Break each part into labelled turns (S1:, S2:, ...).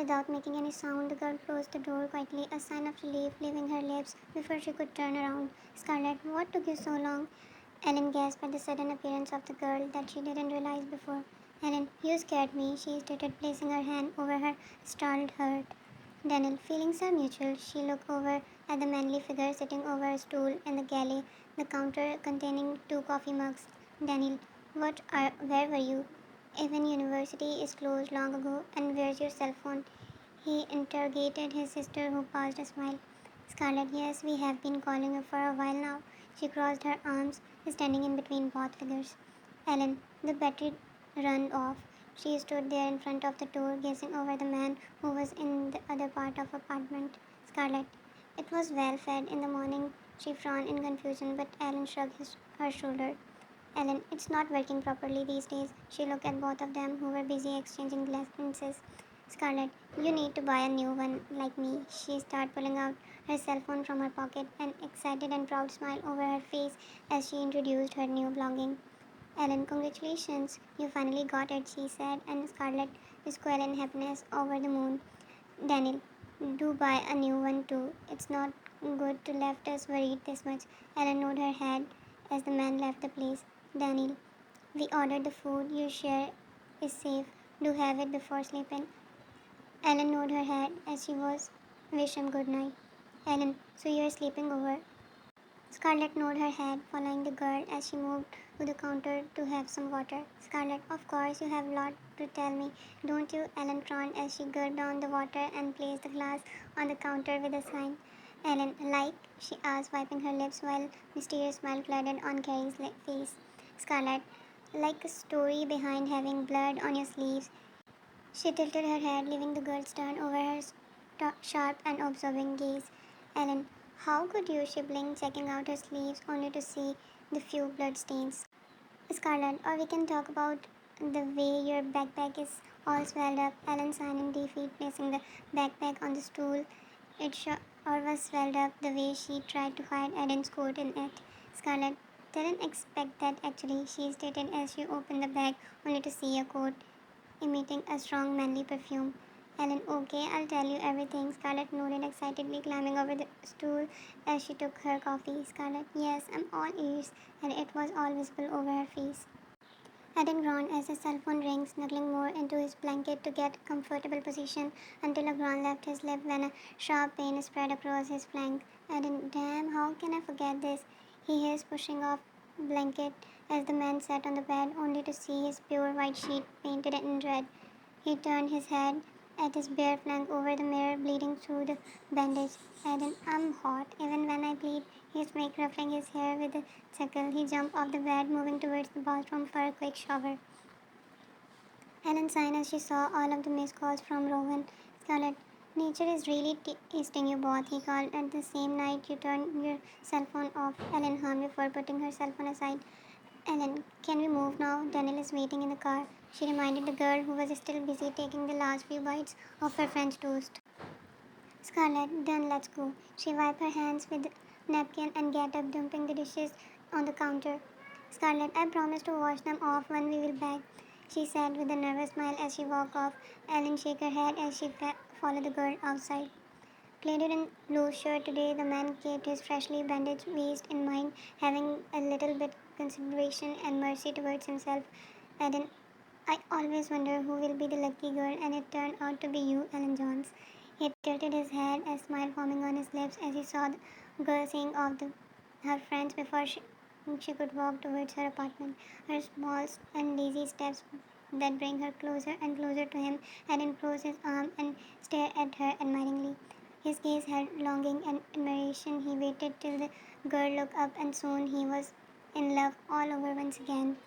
S1: without making any sound, the girl closed the door quietly, a sign of relief leaving her lips before she could turn around. Scarlett, what took you so long? Ellen gasped at the sudden appearance of the girl that she didn't realize before. Ellen, you scared me, she stated, placing her hand over her startled heart. Daniel, feelings are mutual. She looked over at the manly figure sitting over a stool in the galley, the counter containing two coffee mugs. Daniel, where were you? Even university is closed long ago, and where's your cell phone? He interrogated his sister, who paused a smile. Scarlett, yes, we have been calling you for a while now. She crossed her arms, standing in between both figures. Ellen, the battery ran off. She stood there in front of the door, gazing over the man who was in the other part of the apartment. Scarlett, it was well fed in the morning. She frowned in confusion, but Ellen shrugged her shoulder. Ellen, it's not working properly these days. She looked at both of them, who were busy exchanging glances. Scarlett, you need to buy a new one like me. She started pulling out her cell phone from her pocket, an excited and proud smile over her face as she introduced her new belonging. Ellen, congratulations, you finally got it, she said, and Scarlett squealed in happiness over the moon. Daniel, do buy a new one too. It's not good to left us worried this much. Ellen nodded her head as the man left the place. Daniel, we ordered the food you share is safe. Do have it before sleeping. Ellen nodded her head as she was wish him good night. Ellen, so you're sleeping over? Scarlett nodded her head, following the girl as she moved to the counter to have some water. Scarlett, of course you have a lot to tell me, don't you? Ellen frowned as she gulped down the water and placed the glass on the counter with a sign. Ellen, like? She asked, wiping her lips while a mysterious smile flooded on Carrie's face. Scarlett, like a story behind having blood on your sleeves. She tilted her head, leaving the girl stern over her sharp and observing gaze. Ellen, how could you? She blinked, checking out her sleeves, only to see the few blood stains. Scarlett, or we can talk about the way your backpack is all swelled up. Ellen sighed in defeat, placing the backpack on the stool. Or was swelled up the way she tried to hide Eden's coat in it. Scarlett didn't expect that actually, she stated as she opened the bag, only to see a coat emitting a strong manly perfume. Ellen, okay, I'll tell you everything. Scarlett nodded excitedly, climbing over the stool as she took her coffee. Scarlett, yes, I'm all ears, and it was all visible over her face. Eden groaned as his cell phone rang, snuggling more into his blanket to get a comfortable position until a groan left his lip when a sharp pain spread across his flank. Eden, damn, how can I forget this? He hissed, pushing off blanket as the man sat on the bed, only to see his pure white sheet painted in red. He turned his head at his bare flank over the mirror, bleeding through the bandage. Eden, I'm hot, even when I bleed. He spoke, ruffling his hair with a chuckle. He jumped off the bed, moving towards the bathroom for a quick shower. Ellen sighed as she saw all of the missed calls from Rowan. Scarlett, nature is really tasting you both, he called at the same night you turned your cell phone off. Ellen hummed before putting her cell phone aside. Ellen, can we move now? Daniel is waiting in the car. She reminded the girl, who was still busy taking the last few bites of her French toast. Scarlett, done, let's go. She wiped her hands with a napkin and got up, dumping the dishes on the counter. Scarlett, I promise to wash them off when we will back, she said with a nervous smile as she walked off. Ellen shook her head as she followed the girl outside. Clad in loose shirt today, the man kept his freshly bandaged waist in mind, having a little bit consideration and mercy towards himself. Eden, I always wonder who will be the lucky girl, and it turned out to be you, Ellen Jones. He tilted his head, a smile forming on his lips as he saw the girl seeing off her friends before she could walk towards her apartment. Her small and lazy steps that bring her closer and closer to him. Eden closed his arm and stared at her admiringly. His gaze held longing and admiration. He waited till the girl looked up, and soon he was in love all over once again.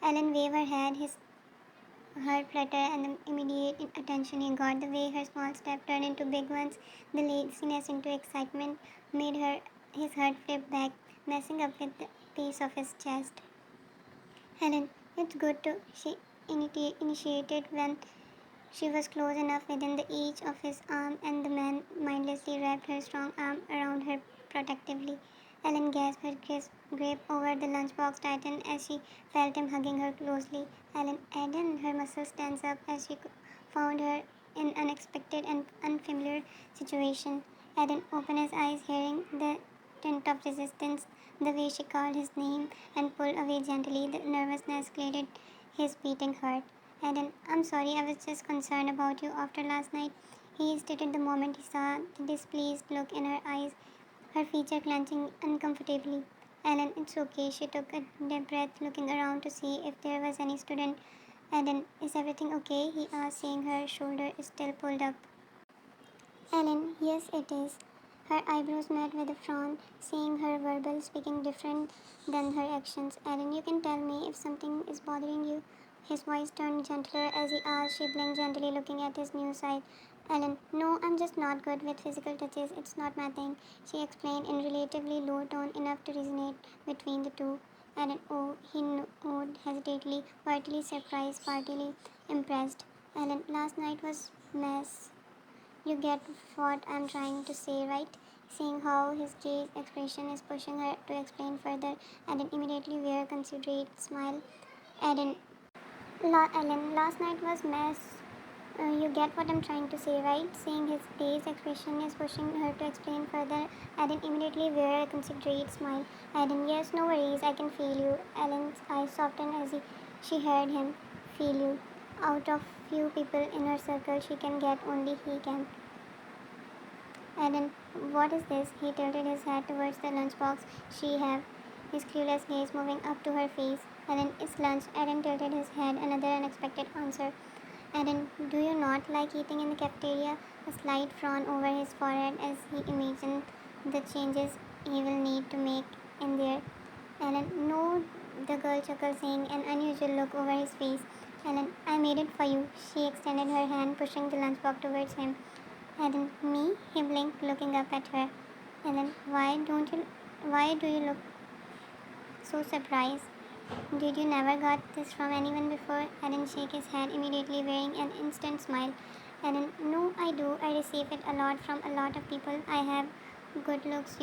S1: Ellen waved her head, his heart fluttered, and the immediate attention he got, the way her small steps turned into big ones, the laziness into excitement, made his heart flip back, messing up with the pace of his chest. Helen, it's good to, she initiated when she was close enough within the edge of his arm, and the man mindlessly wrapped her strong arm around her protectively. Ellen gasped, her grip over the lunchbox tightened as she felt him hugging her closely. Ellen, Eden, her muscles tensed up as she found her in unexpected and unfamiliar situation. Eden opened his eyes, hearing the tint of resistance, the way she called his name and pulled away gently. The nervousness escalated his beating heart. Eden, I'm sorry, I was just concerned about you after last night, he stated the moment he saw the displeased look in her eyes, her feature clenching uncomfortably. Ellen, it's okay. She took a deep breath, looking around to see if there was any student. Ellen, is everything okay? He asked, seeing her shoulder still pulled up. Ellen, yes, it is. Her eyebrows met with a frown, seeing her verbal speaking different than her actions. Ellen, you can tell me if something is bothering you. His voice turned gentler as he asked. She blinked gently, looking at his new side. Ellen, no, I'm just not good with physical touches. It's not my thing, she explained in relatively low tone enough to resonate between the two. Ellen, oh, he nodded hesitantly, partly surprised, partly impressed. Ellen, last night was mess. You get what I'm trying to say, right? Seeing how his gaze expression is pushing her to explain further, Eden immediately wear a considerate smile. Eden, Ellen, last night was mess. You get what I'm trying to say, right? Seeing his gaze expression is pushing her to explain further, Eden immediately wear a considerate smile. Eden, yes, no worries, I can feel you. Ellen's eyes softened as she heard him. Feel you. Out of few people in her circle, she can get only he can. Eden, what is this? He tilted his head towards the lunchbox she had, his clueless gaze moving up to her face. Eden, it's lunch. Eden tilted his head, another unexpected answer. Eden, do you not like eating in the cafeteria? A slight frown over his forehead as he imagined the changes he will need to make in there. Ellen, no, the girl chuckled, seeing an unusual look over his face. Ellen, I made it for you. She extended her hand, pushing the lunchbox towards him. Ellen, me? He blinked, looking up at her. Ellen, why do you look so surprised? Did you never got this from anyone before? Ellen shook his head, immediately wearing an instant smile. Ellen, no, I do. I receive it a lot from a lot of people. I have good looks,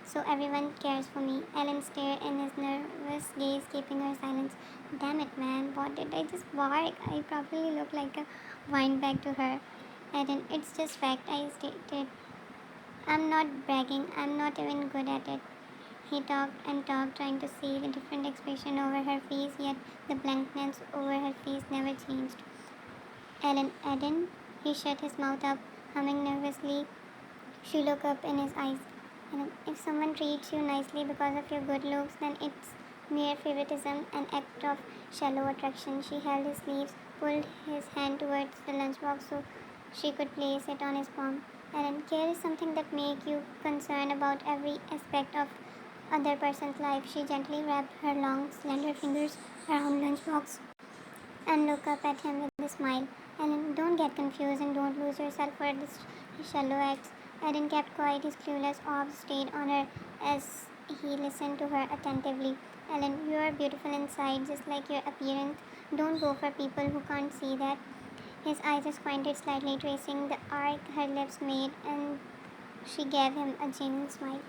S1: so everyone cares for me. Ellen stared in his nervous gaze, keeping her silence. Damn it, man, what did I just bark? I probably look like a wine bag to her. Ellen, it's just fact, I stated. I'm not bragging, I'm not even good at it. He talked and talked, trying to see the different expression over her face, yet the blankness over her face never changed. Ellen, Eden? He shut his mouth up, humming nervously. She looked up in his eyes. Ellen, if someone treats you nicely because of your good looks, then it's mere favoritism, an act of shallow attraction. She held his sleeves, pulled his hand towards the lunchbox so she could place it on his palm. Ellen, care is something that makes you concerned about every aspect of other person's life. She gently wrapped her long, slender fingers around lunchbox and looked up at him with a smile. Ellen, don't get confused and don't lose yourself for this shallow acts. Eden kept quiet, his clueless orbs stayed on her as he listened to her attentively. Ellen, you are beautiful inside, just like your appearance. Don't go for people who can't see that. His eyes squinted slightly, tracing the arc her lips made, and she gave him a genuine smile.